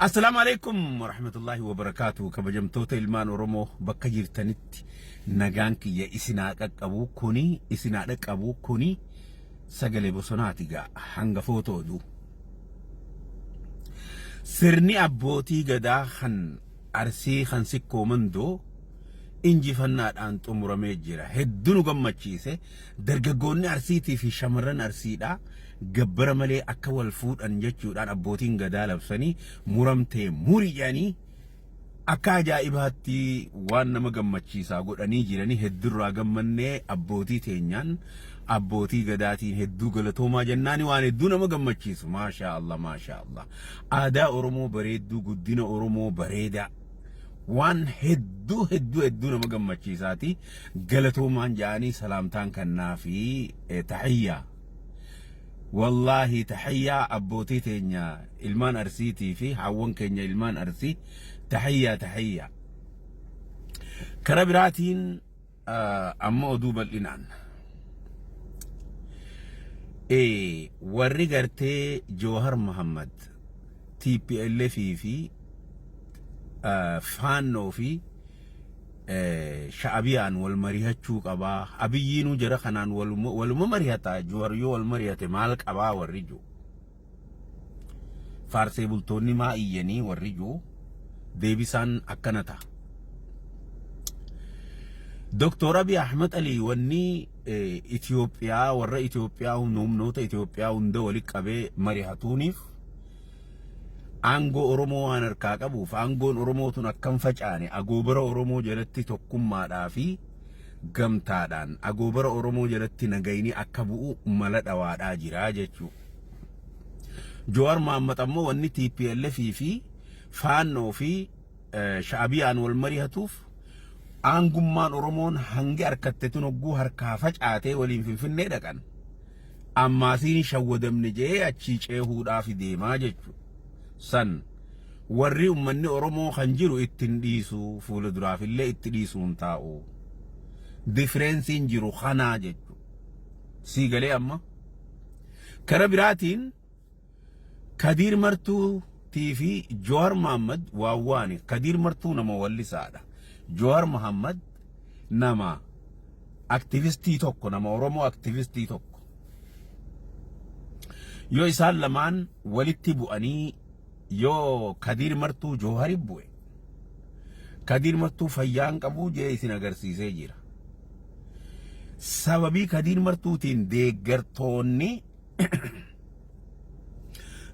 السلام عليكم ورحمة الله وبركاته. كبجمتوت إلمان أورمو بكا جيرتنت نغانك يا إسناك أبو كوني إسناك أبو كوني سجل بصناتي جا هنغ فوتو دو سرني أبوتي جدا خن أرسي خن سكو مندو إنجي فنات أنت أمرمي جرا هدونو قمتشيسه درجقوني أرسيتي في شمرن أرسيدا جبر ملي أكوال فود أنجتشو دان أبوتين قدالة بسني مرمتي موري يعني أكا جائباتي وانا مقمتشيسا قد أني جراني هدر راقمني أبوتي تينيان أبوتي قداتي هدو قلتوما جناني وان هدونا مقمتشيسو ما شاء الله ما شاء الله آداء أورمو بريدو قدين أورمو بريدا وان هدو نما gammachiisaati galatoomaan jaanii salaamtaan kannaa fi tahiyya wallahi tahiyya abbootii teenya ilmaan arsiitii fi hawwan keenya ilmaan arsii tahiyya kara biraatiin amma oduu bal'inaan warri gartee Jawhar Muhammad TPLF fi فانو في شعبيان والمريهاتشو قبا أبيينو جرى خنان والمريهاتا جواريو والمريهاتي مالك أبا والرجو فارسي بلتوني ما إياني والرجو ديبسان أكنتا دكتور أبي أحمد علي واني إثيوبيا ورى إثيوبيا ونوم نوتا إثيوبيا وندولك أبي مريهاتونيف Aango Oromoo waan harkaa qabuuf aangoon Oromoo tun akkam facaane agoobara Oromoo jalatti tokkummaadhaa fi gamtaadhaan agoobara Oromoo jalatti nagayni akka bu'u mala dhawaadhaa jira jechuudha. Jawhar Muhammad ammoo wanni TPLF fi faannoo fi sha'abiyaan wal mari'atuuf aangummaan Oromoon hangi harkatte tun hogguu harkaa facaatee waliin Finfinnee dhaqan ammaasiin shawwadamne jee achii ceehuudhaaf deemaa jechuudha. san warri ummanni Oromoo kan jiru ittiin dhiisu fuula duraaf illee itti dhiisuun taa'u differensiin jiru kanaa jechu sii galee amma kara biraatiin Kadiir Martuu fi Jawhar Muhammad waawwaani Kadiir Martuu nama wallisaadha Jawhar Muhammad nama aktivistii tokko nama Oromoo aktivistii tokko yoo isaan lamaan walitti bu'anii yoo Kadiir Martuu Jawhar bu'e Kadiir Martuu fayyaan qabu jee isin agarsiisee jira sababii Kadiir Martuutiin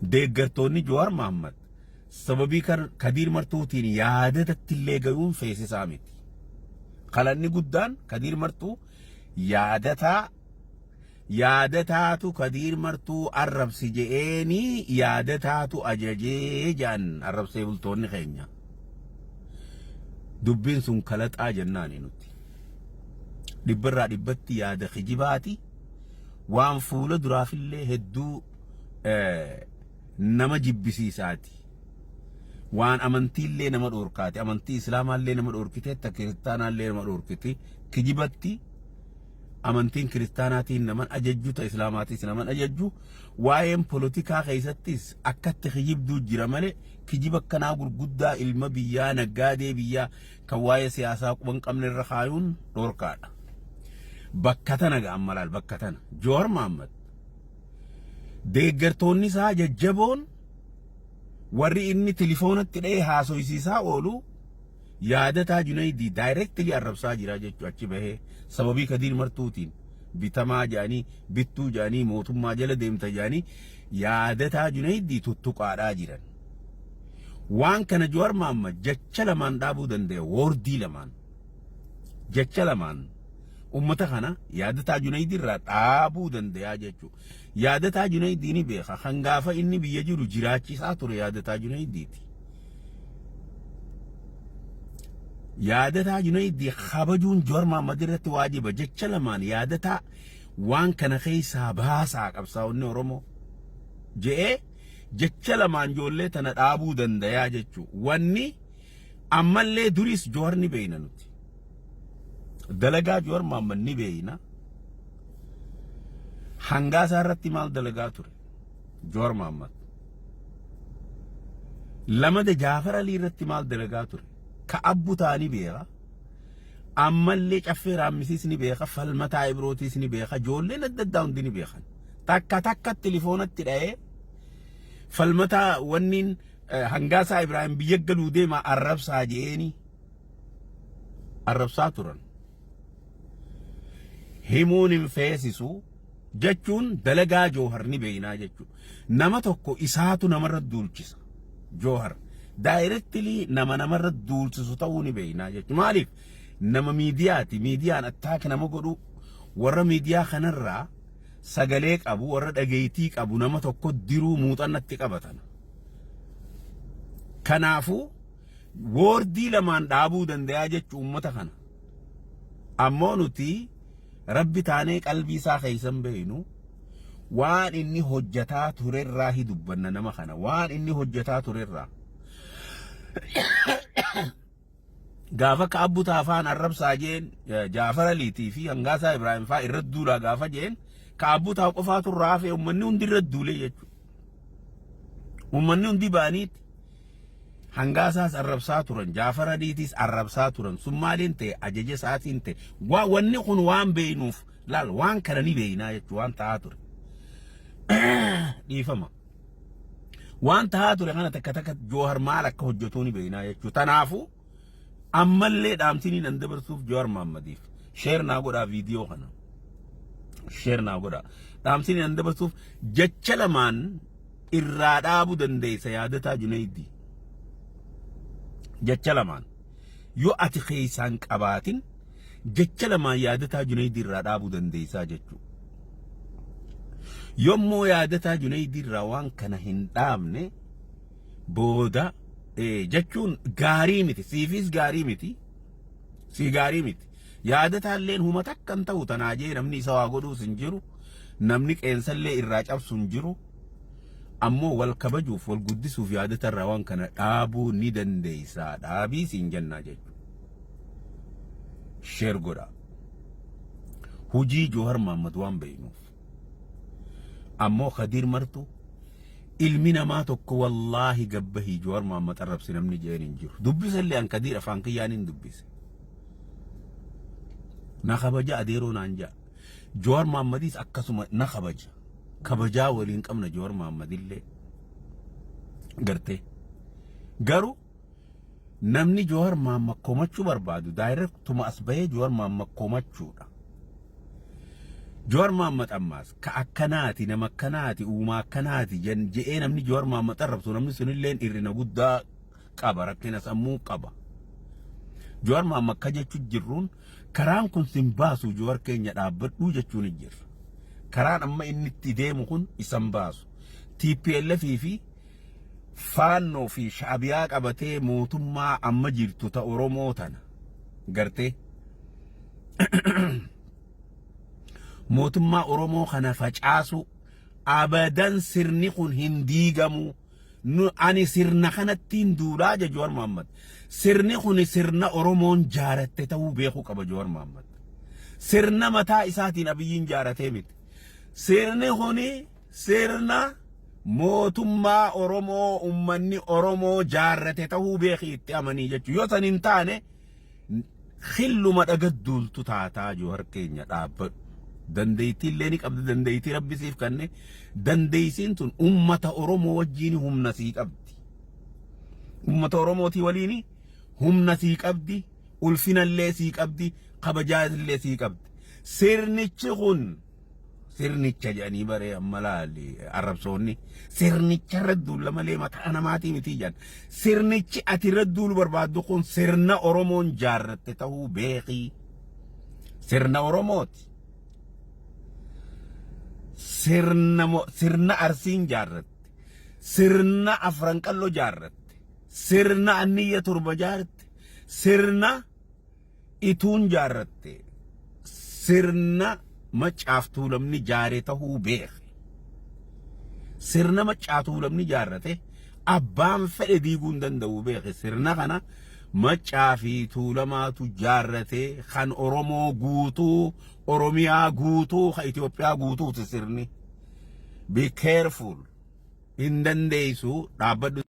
deeggartoonni Jawhar Muhammad sababii Kadiir Martuutiin yaadatatti illee gayuun feesisaa miti qalanni guddaan Kadiir Martuu yaadataatu Kadiir Martuu arrabsi je'eeni yaadataatu ajajee jaan arrabsee bultoonni keenya dubbiin sun kalaxaa jennaani nuti dhibbarraa dhibbatti yaada kijibaati waan fuula duraafillee hedduu nama jibbisiisaati waan amantiillee nama dhoorkaati amantii islaamaallee nama dhoorkite kiristaanaallee nama dhoorkite kijibatti amantiin kiristaanaatiin naman ajajju ta islaamaatis naman ajajju waa'een politikaa keessattis akkatti kijibduu jira malee kijiba akkanaa gurguddaa ilma biyyaa naggaadee biyyaa kan waa'ee siyaasaa quban qabne irra kaayuun dhoorkaadha bakka tana ga'ammalaal bakka tana Jawhar Muhammad deeggartoonni isaa jajjaboon warri inni telefoonatti dha'ee haasoysiisaa oolu yaadataa Junaydii directly arrabsaa jira jechuudha achi bahee sababii Kadiir Martuutiin bitamaa jaanii bittuu jaanii mootummaa jala deemta jaanii yaadataa Junaydii tuttuqaadhaa jiran waan kana Jawhar Muhammad jecha lamaan dhaabuu danda'e woordii lamaan jecha lamaan ummata kana yaadataa Junaydii irraa dhaabuu danda'a jechuudha yaadataa Junaydii ni beeka kan gaafa inni biyya jiru jiraachisaa ture yaadataa Junaydiiti yaadataa Junaydii kabajuun Jawhar Muhammad irratti waajiba jecha lamaan yaadataa waan kana keessaa baasaa qabsaa'onni Oromoo je'ee jecha lamaan ijoollee tana dhaabuu dandayaa jechuudha wanni ammallee duris Jawhar ni beeyna nuti dalagaa Jawhar Muhammad ni beeyna hangaasaa irratti maal dalagaa ture Jawhar Muhammad لما ده جعفر علي رتمال دلقاتور كأبو تاني بيها أما اللي كفير عمسيسني بيها فالمتا عبروتيسني بيها جولين الدداون ديني بيها تاكا التليفونات تلاقي فالمتا ونين هنغاسا إبراهيم بيقلوا ديما الرب ساجيني الرب ساتورن همون فيسسو جتون دلقا جوهر نبينا جتون نما توكو إساتو نمرد دولچسا جوهر دايركتلي نمرد دولچسو تاو نبينا جتون مالك نما ميديان اتاك نما قدو ورا ميديا خنرا سغليك ابو ورا دغيتيك ابو نما توكو ديرو موطنتي قبتنا كنافو وردي لمن دابو دنديا جچ امتا خنا امونتي ربي تاني قلبي سا خيسن بينو وان اني حجتا تريرا هي دبنا نما خنا وان اني حجتا تريرا غافك ابو تافان الرب ساجين جعفر ليتي في هنغاسا ابراهيم فا يردولا غافا جين كابو تا قفاتو رافي ومني اندي ردولي يجو ومني اندي بانيت هنغاساس الرب ساتورن جعفر ليتيس الرب ساتورن سمالين تي اججي ساتين تي واني خون وان بينوف لال وان كرني بينا يجو وان تاتور دي فما وان تاتور انا تكتك جوهر مالك حجتوني بينا يجو تنافو أما اللي دامتيني ندبر سوف جوار محمديف شير ناقودا فيديو خنا شير ناقودا دامتيني ندبر سوف جتشلمان إرادة أبو دندي سيادتا جنيدي جتشلمان يو أتي خيسان كباتين جتشلمان يادتا جنيدي إرادة أبو دندي ساجتشو يومو يادتا جنيدي روان كنا هندامني بودا جتون غاري متي سيفيس غاري متي سي غاري متي يادتا لين هما تكن تو تناجي نمني سوا غدو سنجرو نمني قنسلي الراجاب سنجرو امو والكبجو والقدس في يادتا روان كان ابو ندن ديسا دابي سنجنا جت شير غدا هوجي جوهر محمد وان بينوف امو خدير مرتو ilmina ma tokko wallahi gabbahi jawar Muhammad arrabsi namni jeerin jiru dubbisa illee an kadir afaan kiyyaanin dubbise na kabaja adeero nanja jawar Muhammadis akkasuma na kabaja waliin qabna jawar Muhammad illee garte garu namni jawar Muhammad komachuu barbaadu direct tuma asbaye jawar Muhammad komachuudha جوار محمد أماس كأكناتي نمكناتي وما كناتي جئنا من جوار محمد الرب نمني سنلين إرنا قدا قبا ركنا سمو قبا جوار محمد كجا تجرون كران كن سنباسو جوار كينيا دابت وجا تجر كران أما إني تديمو كن يسنباسو TPLF في فانو في شعبياك أبتي موتما أما جرتو تا أوروموتانا قرتي موتما أورومو خنا فجاسو أبداً سرنقون هنديغمو أني سرنا خنا تندولا جوار محمد سرنقون سرنا أورومون جارت تتو بيخو كبا جوار محمد سرنا متى إساتي نبيين جارتي مت سرنقوني سرنا موتما أورومو أمني أورومو جارت تتو بيخي تأمني جتو يوتن انتاني خلو مدقدول تتاتا جوار كينيا دابت دنديتي اللي قبل دنديتي ربي سيف كنه دنديسين تون أمة أورومو وجيني هم نسيك أبدي أمة أورومو تي وليني هم نسيك أبدي ألفنا اللي سيك أبدي قبجات اللي سيك أبدي سيرنيتشغن سيرنيتش جاني بري أمالالي عرب سوني سيرنيتش ردو لما لي متى أنا ماتي متيجان سيرنيتش أتردو البربادو كون سيرنا أورومون جارت تتهو بيقي سيرنا أوروموت sirna arsiin jaarratti sirna afranqallo jaarratti sirna anniya turba jaarratti sirna ituun jaarratti sirna macaaf tuulamni jaaree tahuu beeke sirna macaaf tuulamni jaarrate abbaan fedhe diiguu hin danda'u beeke sirna kana macaafi tuulamaatu jaarrate kan Oromoo guutuu Oromiyaa guutuu ka Itoophiyaa guutuu sirni be careful in dandeessu dhaabbadhu